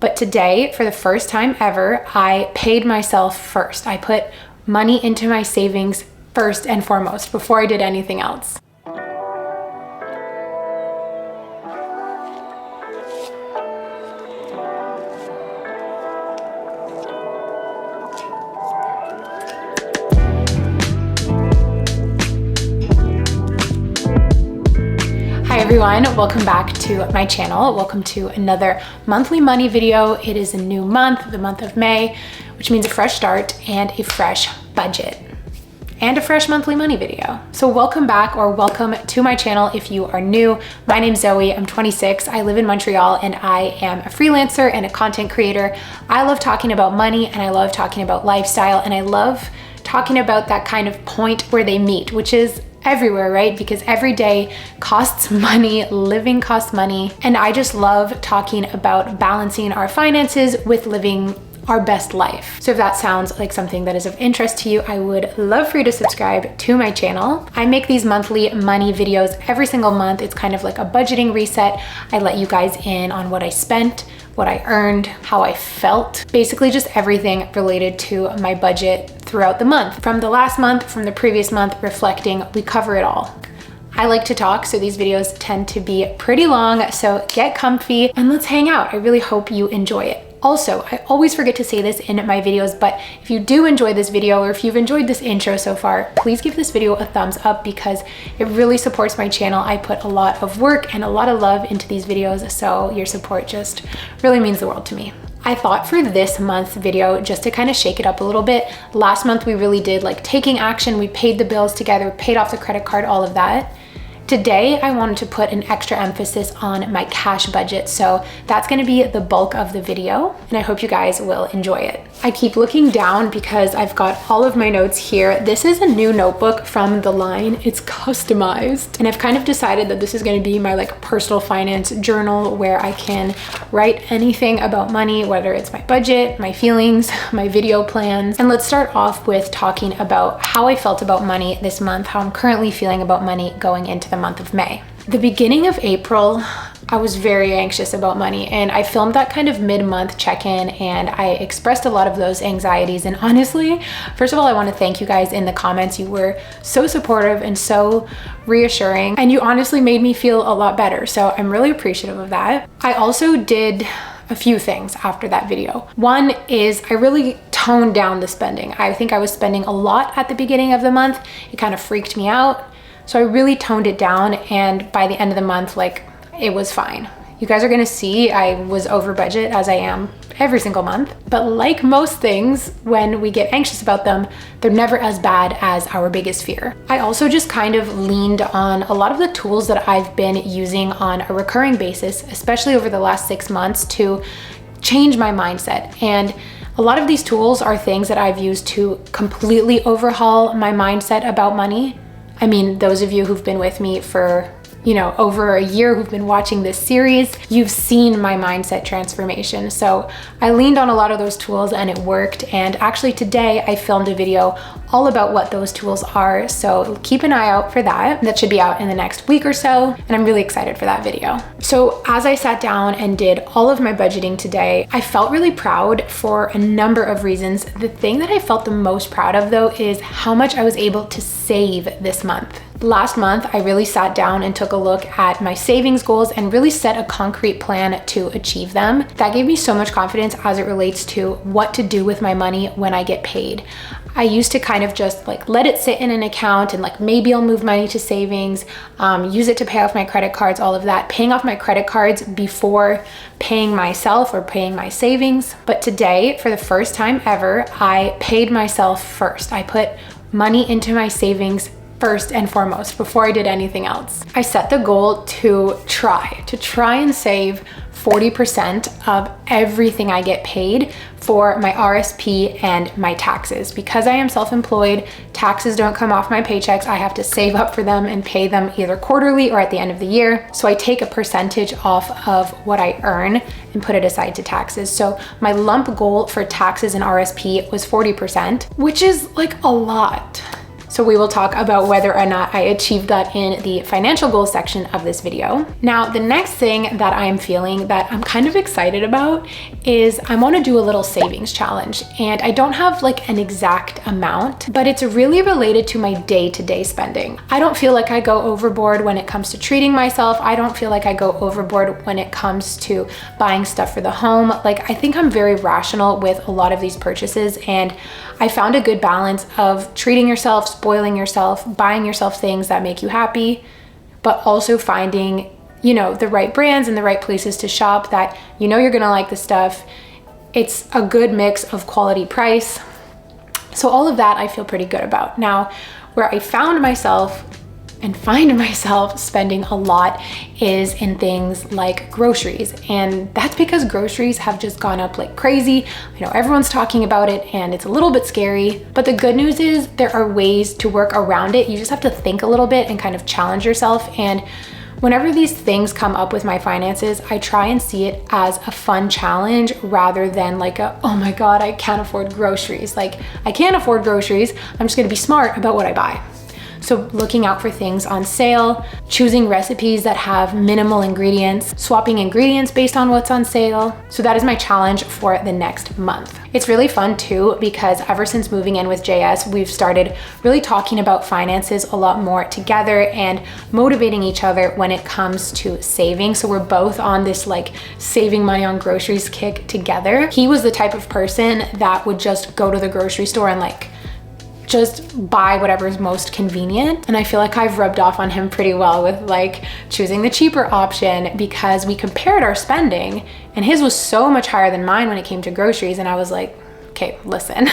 But today, for the first time ever, I paid myself first. I put money into my savings first and foremost before I did anything else. Hi everyone, welcome back to my channel. Welcome to another monthly money video. It is a new month, the month of May, which means a fresh start and a fresh budget and a fresh monthly money video. So welcome back, or welcome to my channel if you are new. My name's Zoe, I'm 26, I live in Montreal, and I am a freelancer and a content creator. I love talking about money, and I love talking about lifestyle, and I love talking about that kind of point where they meet, which is everywhere, right? Because every day costs money, living costs money, and I just love talking about balancing our finances with living our best life. So if that sounds like something that is of interest to you, I would love for you to subscribe to my channel. I make these monthly money videos every single month. It's kind of like a budgeting reset. I let you guys in on what I spent, what I earned, how I felt, basically just everything related to my budget throughout the month. From the last month, from the previous month, reflecting, we cover it all. I like to talk, so these videos tend to be pretty long, so get comfy and let's hang out. I really hope you enjoy it. Also, I always forget to say this in my videos, but if you do enjoy this video, or if you've enjoyed this intro so far, please give this video a thumbs up because it really supports my channel. I put a lot of work and a lot of love into these videos, so your support just really means the world to me. I thought for this month's video, just to kind of shake it up a little bit, last month we really did like taking action, we paid the bills together, paid off the credit card, all of that. Today, I wanted to put an extra emphasis on my cash budget, so that's gonna be the bulk of the video, and I hope you guys will enjoy it. I keep looking down because I've got all of my notes here. This is a new notebook from the line. It's customized, and I've kind of decided that this is gonna be my like personal finance journal where I can write anything about money, whether it's my budget, my feelings, my video plans. And let's start off with talking about how I felt about money this month, how I'm currently feeling about money going into the month of May. The beginning of April, I was very anxious about money, and I filmed that kind of mid-month check-in, and I expressed a lot of those anxieties. And honestly, first of all, I want to thank you guys in the comments. You were so supportive and so reassuring, and you honestly made me feel a lot better. So I'm really appreciative of that. I also did a few things after that video. One is I really toned down the spending. I think I was spending a lot at the beginning of the month. It kind of freaked me out. So I really toned it down, and by the end of the month, like, it was fine. You guys are gonna see I was over budget, as I am every single month. But like most things, when we get anxious about them, they're never as bad as our biggest fear. I also just kind of leaned on a lot of the tools that I've been using on a recurring basis, especially over the last 6 months, to change my mindset. And a lot of these tools are things that I've used to completely overhaul my mindset about money. I mean, those of you who've been with me for, over a year, who've been watching this series, you've seen my mindset transformation. So I leaned on a lot of those tools and it worked. And actually today I filmed a video all about what those tools are. So keep an eye out for that. That should be out in the next week or so. And I'm really excited for that video. So as I sat down and did all of my budgeting today, I felt really proud for a number of reasons. The thing that I felt the most proud of though is how much I was able to save this month. Last month, I really sat down and took a look at my savings goals and really set a concrete plan to achieve them. That gave me so much confidence as it relates to what to do with my money when I get paid. I used to kind of just like let it sit in an account and like maybe I'll move money to savings, use it to pay off my credit cards, all of that, paying off my credit cards before paying myself or paying my savings. But today, for the first time ever, I paid myself first. I put money into my savings first and foremost before I did anything else. I set the goal to try and save 40% of everything I get paid for my RSP and my taxes. Because I am self-employed, taxes don't come off my paychecks. I have to save up for them and pay them either quarterly or at the end of the year. So I take a percentage off of what I earn and put it aside to taxes. So my lump goal for taxes and RSP was 40%, which is like a lot. So we will talk about whether or not I achieved that in the financial goals section of this video. Now, the next thing that I'm feeling that I'm kind of excited about is I want to do a little savings challenge. And I don't have like an exact amount, but it's really related to my day-to-day spending. I don't feel like I go overboard when it comes to treating myself. I don't feel like I go overboard when it comes to buying stuff for the home. Like, I think I'm very rational with a lot of these purchases, and I found a good balance of treating yourself, spoiling yourself, buying yourself things that make you happy, but also finding, you know, the right brands and the right places to shop that you know you're gonna like the stuff. It's a good mix of quality price. So all of that I feel pretty good about. Now, where I found myself and find myself spending a lot is in things like groceries. And that's because groceries have just gone up like crazy. I know everyone's talking about it and it's a little bit scary, but the good news is there are ways to work around it. You just have to think a little bit and kind of challenge yourself. And whenever these things come up with my finances, I try and see it as a fun challenge rather than like a, oh my God, I can't afford groceries. Like, I can't afford groceries. I'm just gonna be smart about what I buy. So looking out for things on sale, choosing recipes that have minimal ingredients, swapping ingredients based on what's on sale. So that is my challenge for the next month. It's really fun too, because ever since moving in with JS, we've started really talking about finances a lot more together and motivating each other when it comes to saving. So we're both on this like saving money on groceries kick together. He was the type of person that would just go to the grocery store and like just buy whatever is most convenient. And I feel like I've rubbed off on him pretty well with like choosing the cheaper option, because we compared our spending and his was so much higher than mine when it came to groceries. And I was like, okay, listen.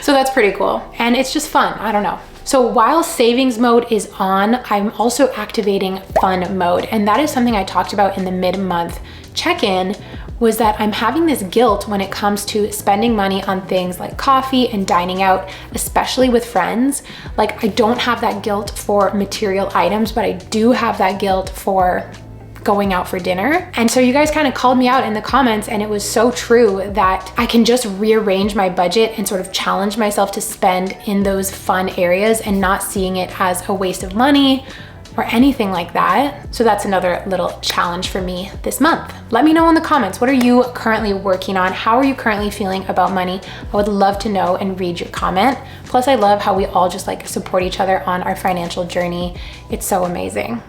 So that's pretty cool. And it's just fun, I don't know. So while savings mode is on, I'm also activating fun mode. And that is something I talked about in the mid-month check-in, was that I'm having this guilt when it comes to spending money on things like coffee and dining out, especially with friends. Like, I don't have that guilt for material items, but I do have that guilt for going out for dinner. And so you guys kind of called me out in the comments, and it was so true that I can just rearrange my budget and sort of challenge myself to spend in those fun areas and not seeing it as a waste of money or anything like that. So that's another little challenge for me this month. Let me know in the comments, what are you currently working on? How are you currently feeling about money? I would love to know and read your comment. Plus, I love how we all just like support each other on our financial journey. It's so amazing.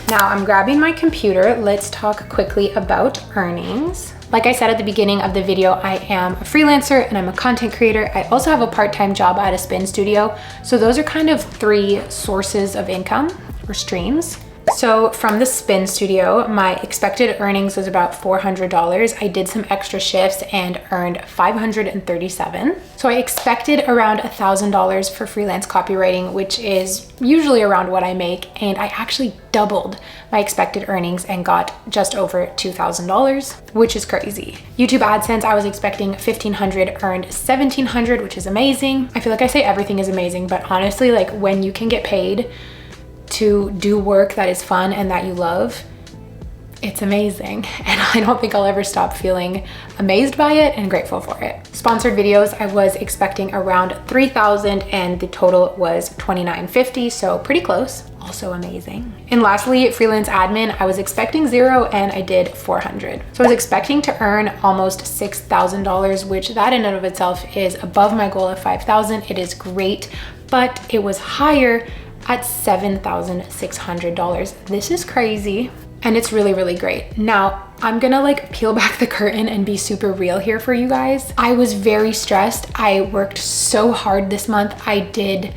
Now I'm grabbing my computer. Let's talk quickly about earnings. Like I said at the beginning of the video, I am a freelancer and I'm a content creator. I also have a part-time job at a spin studio. So those are kind of 3 sources of income or streams. So from the spin studio, my expected earnings was about $400. I did some extra shifts and earned $537. So I expected around $1,000 for freelance copywriting, which is usually around what I make. And I actually doubled my expected earnings and got just over $2,000, which is crazy. YouTube AdSense, I was expecting $1,500, earned $1,700, which is amazing. I feel like I say everything is amazing, but honestly, like when you can get paid to do work that is fun and that you love, it's amazing. And I don't think I'll ever stop feeling amazed by it and grateful for it. Sponsored videos, I was expecting around 3,000 and the total was 2,950, so pretty close. Also amazing. And lastly, freelance admin, I was expecting 0 and I did 400. So I was expecting to earn almost $6,000, which that in and of itself is above my goal of 5,000. It is great, but it was higher at $7,600. This is crazy. And it's really, really great. Now, I'm gonna like peel back the curtain and be super real here for you guys. I was very stressed. I worked so hard this month. I did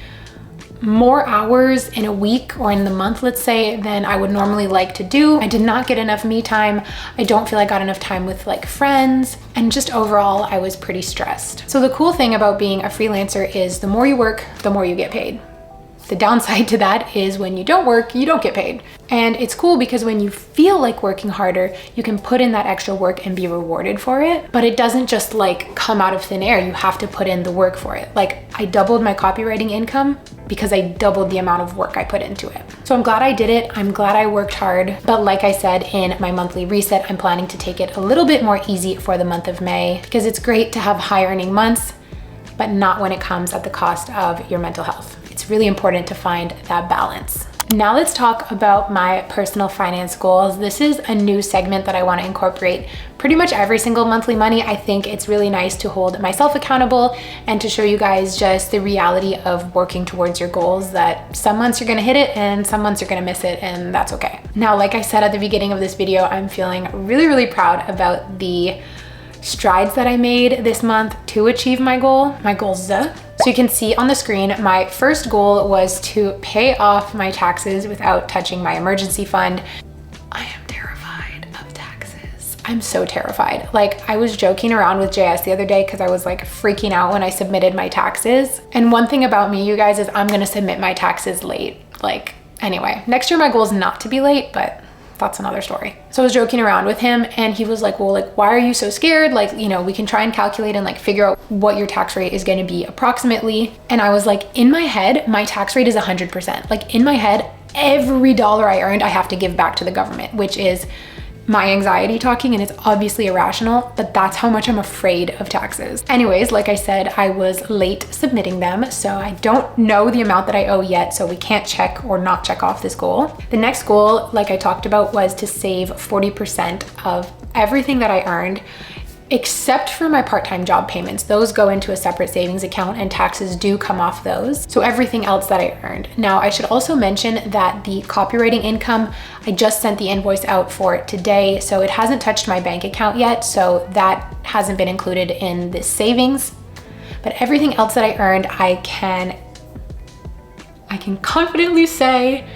more hours in a week or in the month, let's say, than I would normally like to do. I did not get enough me time. I don't feel I got enough time with like friends, and just overall, I was pretty stressed. So the cool thing about being a freelancer is the more you work, the more you get paid. The downside to that is when you don't work, you don't get paid. And it's cool because when you feel like working harder, you can put in that extra work and be rewarded for it. But it doesn't just like come out of thin air. You have to put in the work for it. Like, I doubled my copywriting income because I doubled the amount of work I put into it. So I'm glad I did it. I'm glad I worked hard. But like I said in my monthly reset, I'm planning to take it a little bit more easy for the month of May, because it's great to have high earning months, but not when it comes at the cost of your mental health. It's really important to find that balance. Now let's talk about my personal finance goals. This is a new segment that I want to incorporate pretty much every single monthly money. I think it's really nice to hold myself accountable and to show you guys just the reality of working towards your goals, that some months you're going to hit it and some months you're going to miss it, and that's okay. Now, like I said at the beginning of this video, I'm feeling really, really proud about the strides that I made this month to achieve my goals. So you can see on the screen, my first goal was to pay off my taxes without touching my emergency fund. I am terrified of taxes. I'm so terrified. Like, I was joking around with JS the other day because I was like freaking out when I submitted my taxes. And one thing about me, you guys, is I'm gonna submit my taxes late. Like, anyway, next year my goal is not to be late, but that's another story. So I was joking around with him and he was like, well, like, why are you so scared? Like, you know, we can try and calculate and like figure out what your tax rate is going to be approximately. And I was like, in my head, my tax rate is 100%. Like, in my head, every dollar I earned, I have to give back to the government, which is my anxiety talking, and it's obviously irrational, but that's how much I'm afraid of taxes. Anyways, like I said, I was late submitting them, so I don't know the amount that I owe yet, so we can't check or not check off this goal. The next goal, like I talked about, was to save 40% of everything that I earned, except for my part-time job payments. Those go into a separate savings account and taxes do come off those. So everything else that I earned. Now, I should also mention that the copywriting income, I just sent the invoice out for it today, so it hasn't touched my bank account yet, so that hasn't been included in this savings. But everything else that I earned, I can confidently say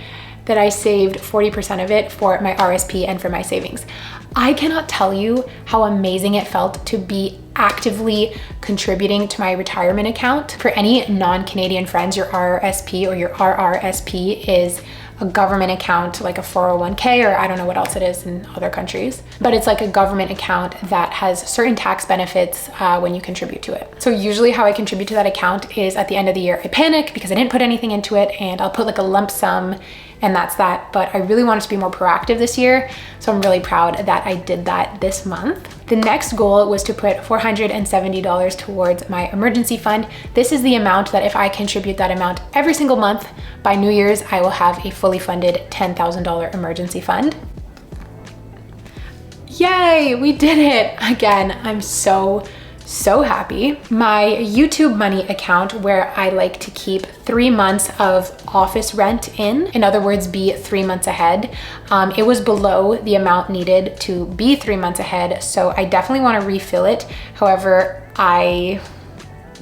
that I saved 40% of it for my RSP and for my savings. I cannot tell you how amazing it felt to be actively contributing to my retirement account. For any non-Canadian friends, your RRSP or your RRSP is a government account, like a 401k, or I don't know what else it is in other countries, but it's like a government account that has certain tax benefits when you contribute to it. So usually how I contribute to that account is at the end of the year, I panic because I didn't put anything into it, and I'll put like a lump sum, and that's that. But I really wanted to be more proactive this year, so I'm really proud that I did that this month. The next goal was to put $470 towards my emergency fund. This is the amount that if I contribute that amount every single month, by New Year's, I will have a fully funded $10,000 emergency fund. Yay, we did it. Again, I'm so happy. My YouTube money account, where I like to keep 3 months of office rent in other words, be 3 months ahead. It was below the amount needed to be 3 months ahead, so I definitely want to refill it. However, I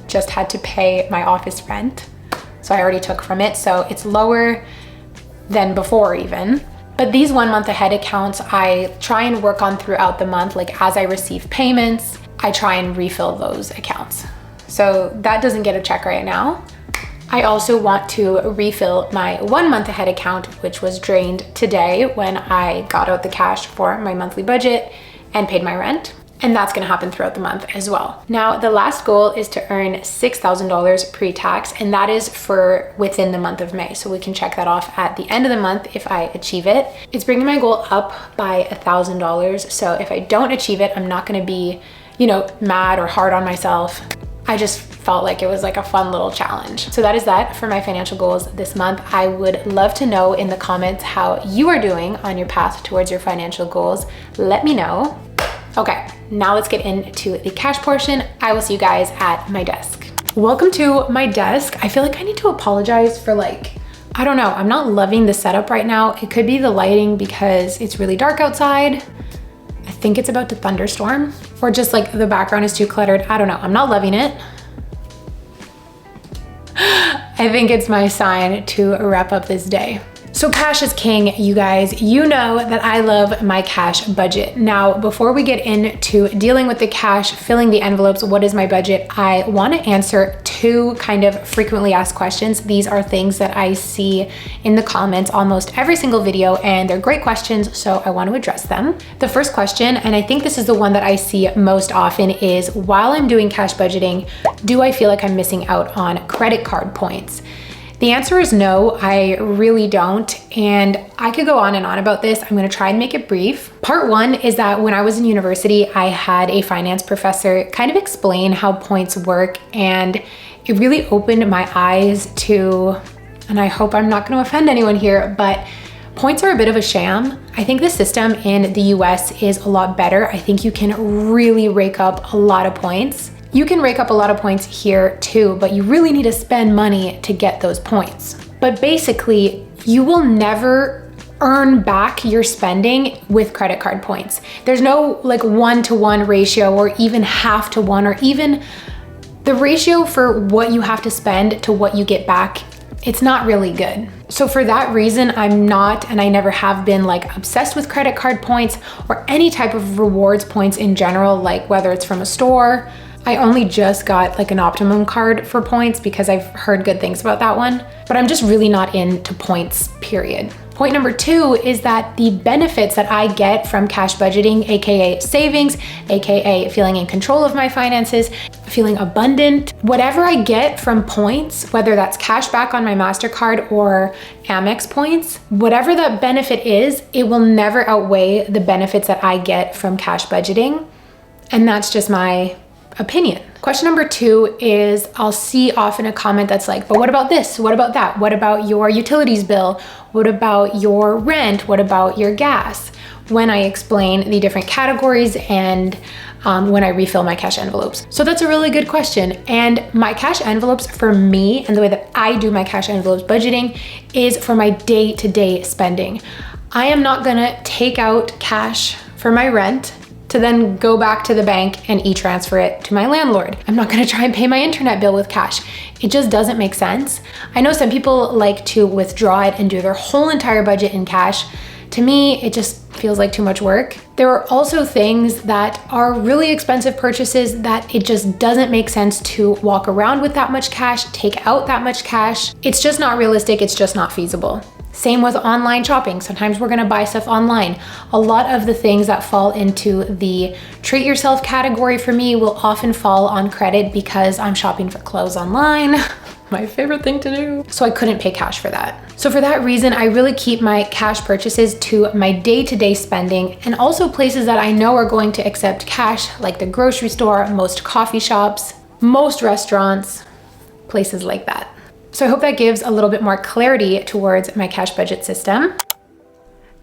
just had to pay my office rent, so I already took from it, so it's lower than before even. But these 1 month ahead accounts, I try and work on throughout the month. Like, as I receive payments, I try and refill those accounts. So that doesn't get a check right now. I also want to refill my 1 month ahead account, which was drained today when I got out the cash for my monthly budget and paid my rent. And that's gonna happen throughout the month as well. Now, the last goal is to earn $6,000 pre-tax, and that is for within the month of May. So we can check that off at the end of the month if I achieve it. It's bringing my goal up by $1,000. So if I don't achieve it, I'm not gonna be, you know, mad or hard on myself. I just felt like it was like a fun little challenge. So that is that for my financial goals this month. I would love to know in the comments how you are doing on your path towards your financial goals. Let me know. Okay, now let's get into the cash portion. I will see you guys at my desk. Welcome to my desk. I feel like I need to apologize for I don't know, I'm not loving the setup right now. It could be the lighting because it's really dark outside. I think it's about to thunderstorm, or just like the background is too cluttered. I don't know, I'm not loving it. I think it's my sign to wrap up this day. So cash is king, you guys. You know that I love my cash budget. Now, before we get into dealing with the cash, filling the envelopes, what is my budget? I want to answer 2 kind of frequently asked questions. These are things that I see in the comments almost every single video, and they're great questions, so I want to address them. The first question, and I think this is the one that I see most often, is while I'm doing cash budgeting, do I feel like I'm missing out on credit card points? The answer is no, I really don't. And I could go on and on about this. I'm gonna try and make it brief. Part one is that when I was in university, I had a finance professor kind of explain how points work, and it really opened my eyes to, and I hope I'm not gonna offend anyone here, but points are a bit of a sham. I think the system in the US is a lot better. I think you can really rake up a lot of points. You can rake up a lot of points here too, but you really need to spend money to get those points. But basically, you will never earn back your spending with credit card points. There's no like 1-to-1 ratio or even half to one, or even the ratio for what you have to spend to what you get back. It's not really good. So for that reason, I'm not, and I never have been, like obsessed with credit card points or any type of rewards points in general, like whether it's from a store. I only just got like an Optimum card for points because I've heard good things about that one, but I'm just really not into points, period. Point number two is that the benefits that I get from cash budgeting, AKA savings, AKA feeling in control of my finances, feeling abundant, whatever I get from points, whether that's cash back on my MasterCard or Amex points, whatever that benefit is, it will never outweigh the benefits that I get from cash budgeting. And that's just my opinion. Question number two is, I'll see often a comment that's like, but what about this? What about that? What about your utilities bill? What about your rent? What about your gas? When I explain the different categories and when I refill my cash envelopes. So that's a really good question. And my cash envelopes for me, and the way that I do my cash envelopes budgeting, is for my day-to-day spending. I am not gonna take out cash for my rent to then go back to the bank and e-transfer it to my landlord. I'm not gonna try and pay my internet bill with cash. It just doesn't make sense. I know some people like to withdraw it and do their whole entire budget in cash. To me, it just feels like too much work. There are also things that are really expensive purchases that it just doesn't make sense to walk around with that much cash, take out that much cash. It's just not realistic, it's just not feasible. Same with online shopping. Sometimes we're gonna buy stuff online. A lot of the things that fall into the treat yourself category for me will often fall on credit because I'm shopping for clothes online. My favorite thing to do. So I couldn't pay cash for that. So for that reason, I really keep my cash purchases to my day-to-day spending, and also places that I know are going to accept cash, like the grocery store, most coffee shops, most restaurants, places like that. So I hope that gives a little bit more clarity towards my cash budget system.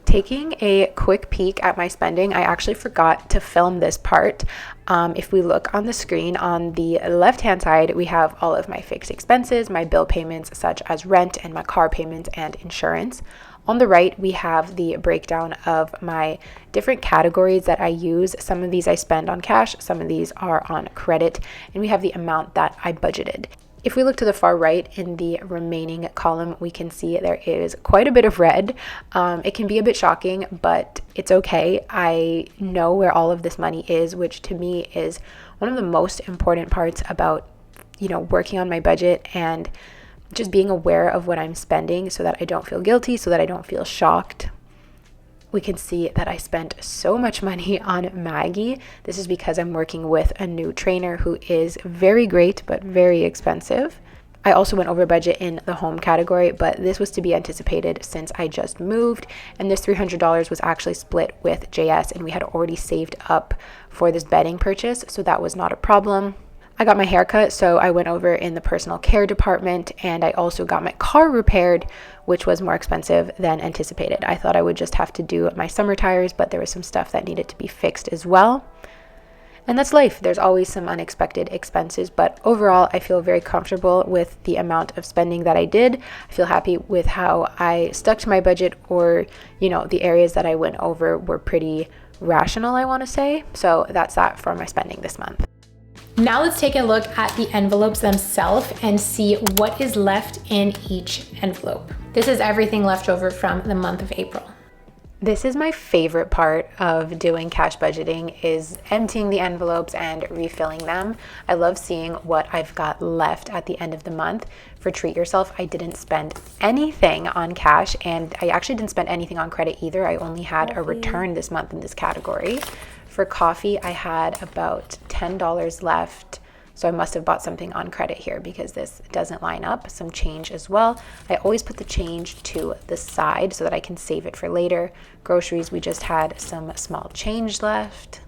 Taking a quick peek at my spending, I actually forgot to film this part. If we look on the screen on the left-hand side, we have all of my fixed expenses, my bill payments such as rent and my car payments and insurance. On the right, we have the breakdown of my different categories that I use. Some of these I spend on cash, some of these are on credit, and we have the amount that I budgeted. If we look to the far right in the remaining column, we can see there is quite a bit of red. It can be a bit shocking, but it's okay. I know where all of this money is, which to me is one of the most important parts about, working on my budget and just being aware of what I'm spending so that I don't feel guilty, so that I don't feel shocked. We can see that I spent so much money on Maggie. This is because I'm working with a new trainer who is very great, but very expensive. I also went over budget in the home category, but this was to be anticipated since I just moved, and this $300 was actually split with JS, and we had already saved up for this bedding purchase, so that was not a problem. I got my hair cut, so I went over in the personal care department, and I also got my car repaired, which was more expensive than anticipated. I thought I would just have to do my summer tires, but there was some stuff that needed to be fixed as well. And that's life. There's always some unexpected expenses, but overall, I feel very comfortable with the amount of spending that I did. I feel happy with how I stuck to my budget, or, the areas that I went over were pretty rational, I want to say. So that's that for my spending this month. Now let's take a look at the envelopes themselves and see what is left in each envelope. This is everything left over from the month of April. This is my favorite part of doing cash budgeting, is emptying the envelopes and refilling them. I love seeing what I've got left at the end of the month. For Treat Yourself, I didn't spend anything on cash, and I actually didn't spend anything on credit either. I only had a return this month in this category. For coffee, I had about $10 left. So I must have bought something on credit here because this doesn't line up. Some change as well. I always put the change to the side so that I can save it for later. Groceries, we just had some small change left.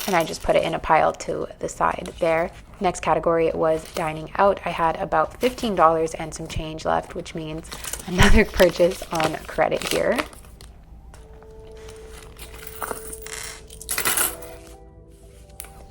And I just put it in a pile to the side there. Next category was dining out. I had about $15 and some change left, which means another purchase on credit here.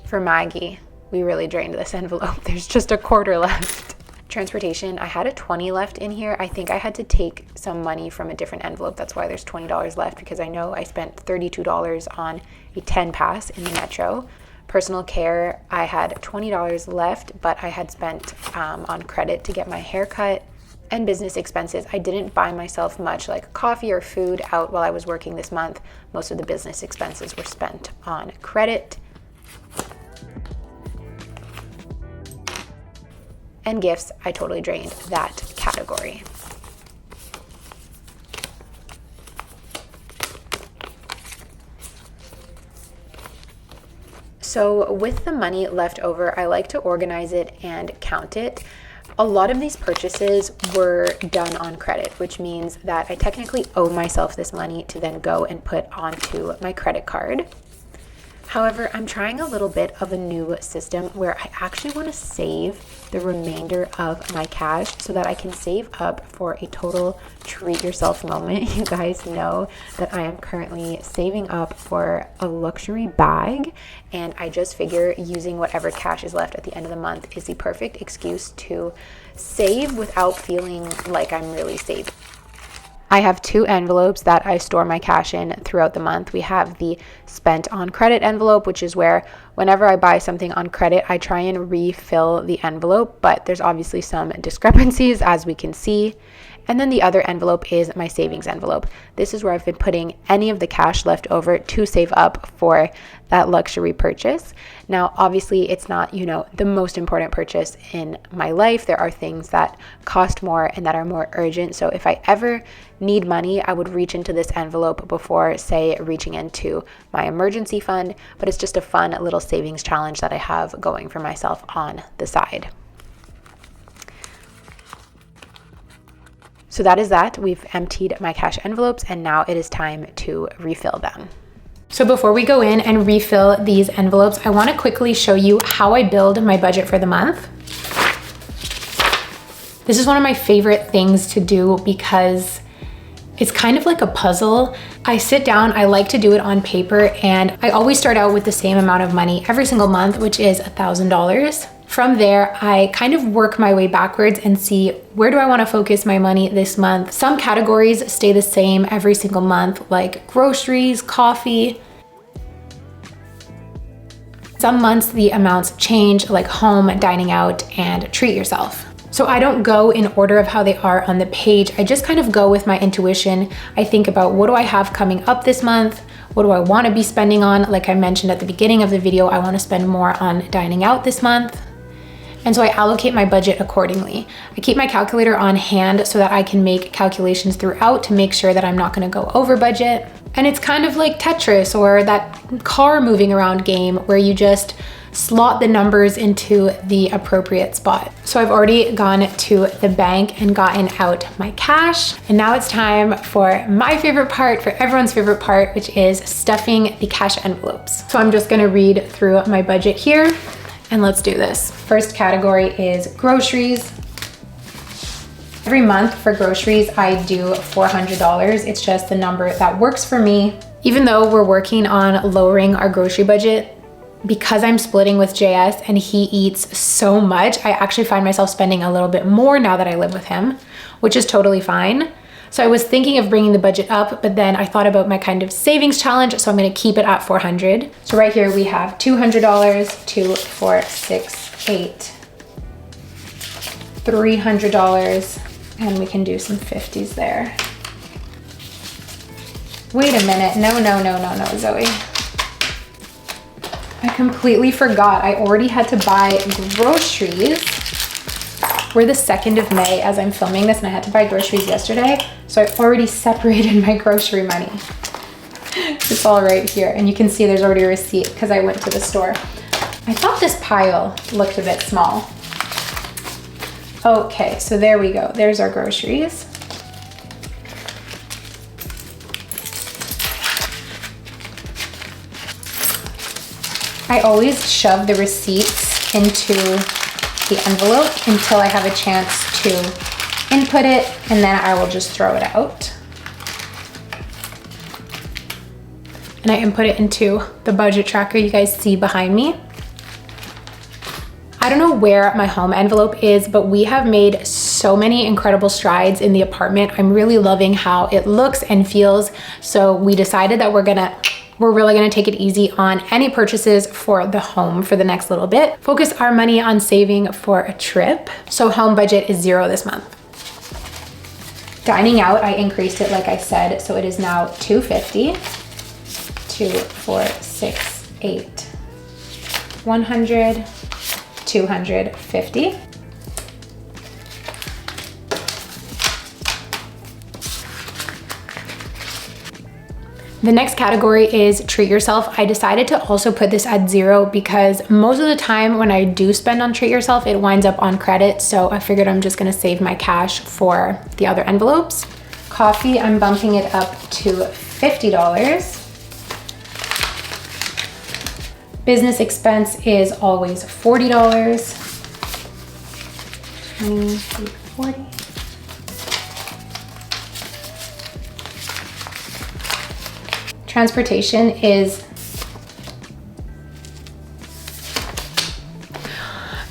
For Maggie, we really drained this envelope. There's just a quarter left. Transportation, I had a 20 left in here. I think I had to take some money from a different envelope. That's why there's $20 left, because I know I spent $32 on a 10 pass in the metro. Personal care, I had $20 left, but I had spent on credit to get my hair cut. And business expenses, I didn't buy myself much like coffee or food out while I was working this month. Most of the business expenses were spent on credit. And gifts, I totally drained that category. So with the money left over, I like to organize it and count it. A lot of these purchases were done on credit, which means that I technically owe myself this money to then go and put onto my credit card. However, I'm trying a little bit of a new system where I actually want to save the remainder of my cash so that I can save up for a total treat yourself moment. You guys know that I am currently saving up for a luxury bag, and I just figure using whatever cash is left at the end of the month is the perfect excuse to save without feeling like I'm really saving. I have 2 envelopes that I store my cash in throughout the month. We have the spent on credit envelope, which is where whenever I buy something on credit, I try and refill the envelope, but there's obviously some discrepancies as we can see. And then the other envelope is my savings envelope. This is where I've been putting any of the cash left over to save up for that luxury purchase. Now, obviously, it's not, the most important purchase in my life. There are things that cost more and that are more urgent. So if I ever need money, I would reach into this envelope before, say, reaching into my emergency fund. But it's just a fun little savings challenge that I have going for myself on the side. So that is that. We've emptied my cash envelopes and now it is time to refill them. So before we go in and refill these envelopes, I want to quickly show you how I build my budget for the month. This is one of my favorite things to do because it's kind of like a puzzle. I sit down, I like to do it on paper, and I always start out with the same amount of money every single month, which is $1,000. From there, I kind of work my way backwards and see where do I want to focus my money this month. Some categories stay the same every single month, like groceries, coffee. Some months the amounts change, like home, dining out, and treat yourself. So I don't go in order of how they are on the page. I just kind of go with my intuition. I think about what do I have coming up this month? What do I want to be spending on? Like I mentioned at the beginning of the video, I want to spend more on dining out this month. And so I allocate my budget accordingly. I keep my calculator on hand so that I can make calculations throughout to make sure that I'm not gonna go over budget. And it's kind of like Tetris or that car moving around game where you just slot the numbers into the appropriate spot. So I've already gone to the bank and gotten out my cash. And now it's time for my favorite part, for everyone's favorite part, which is stuffing the cash envelopes. So I'm just gonna read through my budget here. And let's do this. First category is groceries. Every month for groceries, I do $400. It's just the number that works for me. Even though we're working on lowering our grocery budget, because I'm splitting with JS and he eats so much, I actually find myself spending a little bit more now that I live with him, which is totally fine. So I was thinking of bringing the budget up, but then I thought about my kind of savings challenge, so I'm gonna keep it at 400. So right here we have $200, 2, 4, 6, 8, $300, and we can do some 50s there. Wait a minute, no, Zoey. I completely forgot, I already had to buy groceries. We're the 2nd of May as I'm filming this and I had to buy groceries yesterday. So I already separated my grocery money. It's all right here. And you can see there's already a receipt because I went to the store. I thought this pile looked a bit small. Okay, so there we go. There's our groceries. I always shove the receipts into the envelope until I have a chance to input it, and then I will just throw it out. And I input it into the budget tracker you guys see behind me. I don't know where my home envelope is, but we have made so many incredible strides in the apartment. I'm really loving how it looks and feels. So we decided that we're really gonna take it easy on any purchases for the home for the next little bit. Focus our money on saving for a trip. So home budget is $0 this month. Dining out, I increased it like I said, so it is now $250. 2, 4, 6, 8, 100, 250. The next category is treat yourself. I decided to also put this at $0 because most of the time when I do spend on treat yourself, it winds up on credit. So I figured I'm just gonna save my cash for the other envelopes. Coffee, I'm bumping it up to $50. Business expense is always $40. 20, 40. Transportation is,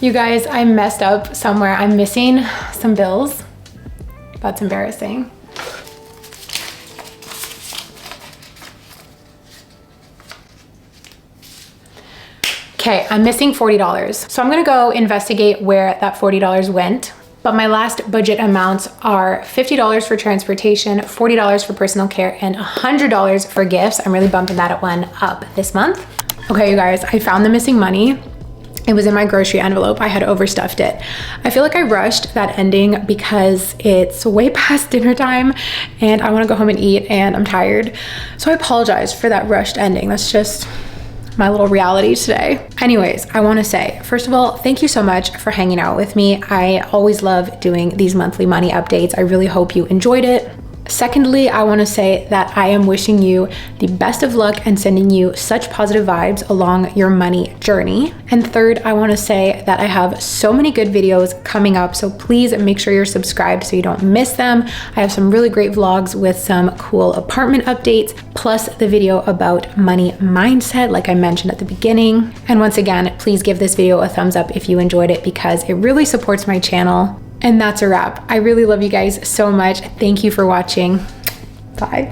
you guys, I messed up somewhere. I'm missing some bills. That's embarrassing. Okay, I'm missing $40. So I'm gonna go investigate where that $40 went. But my last budget amounts are $50 for transportation, $40 for personal care, and $100 for gifts. I'm really bumping that one up this month. Okay, you guys, I found the missing money. It was in my grocery envelope. I had overstuffed it. I feel like I rushed that ending because it's way past dinner time and I wanna go home and eat and I'm tired. So I apologize for that rushed ending. That's just my little reality today. Anyways, I wanna say, first of all, thank you so much for hanging out with me. I always love doing these monthly money updates. I really hope you enjoyed it. Secondly, I wanna say that I am wishing you the best of luck and sending you such positive vibes along your money journey. And third, I wanna say that I have so many good videos coming up, so please make sure you're subscribed so you don't miss them. I have some really great vlogs with some cool apartment updates, plus the video about money mindset, like I mentioned at the beginning. And once again, please give this video a thumbs up if you enjoyed it because it really supports my channel. And that's a wrap. I really love you guys so much. Thank you for watching. Bye.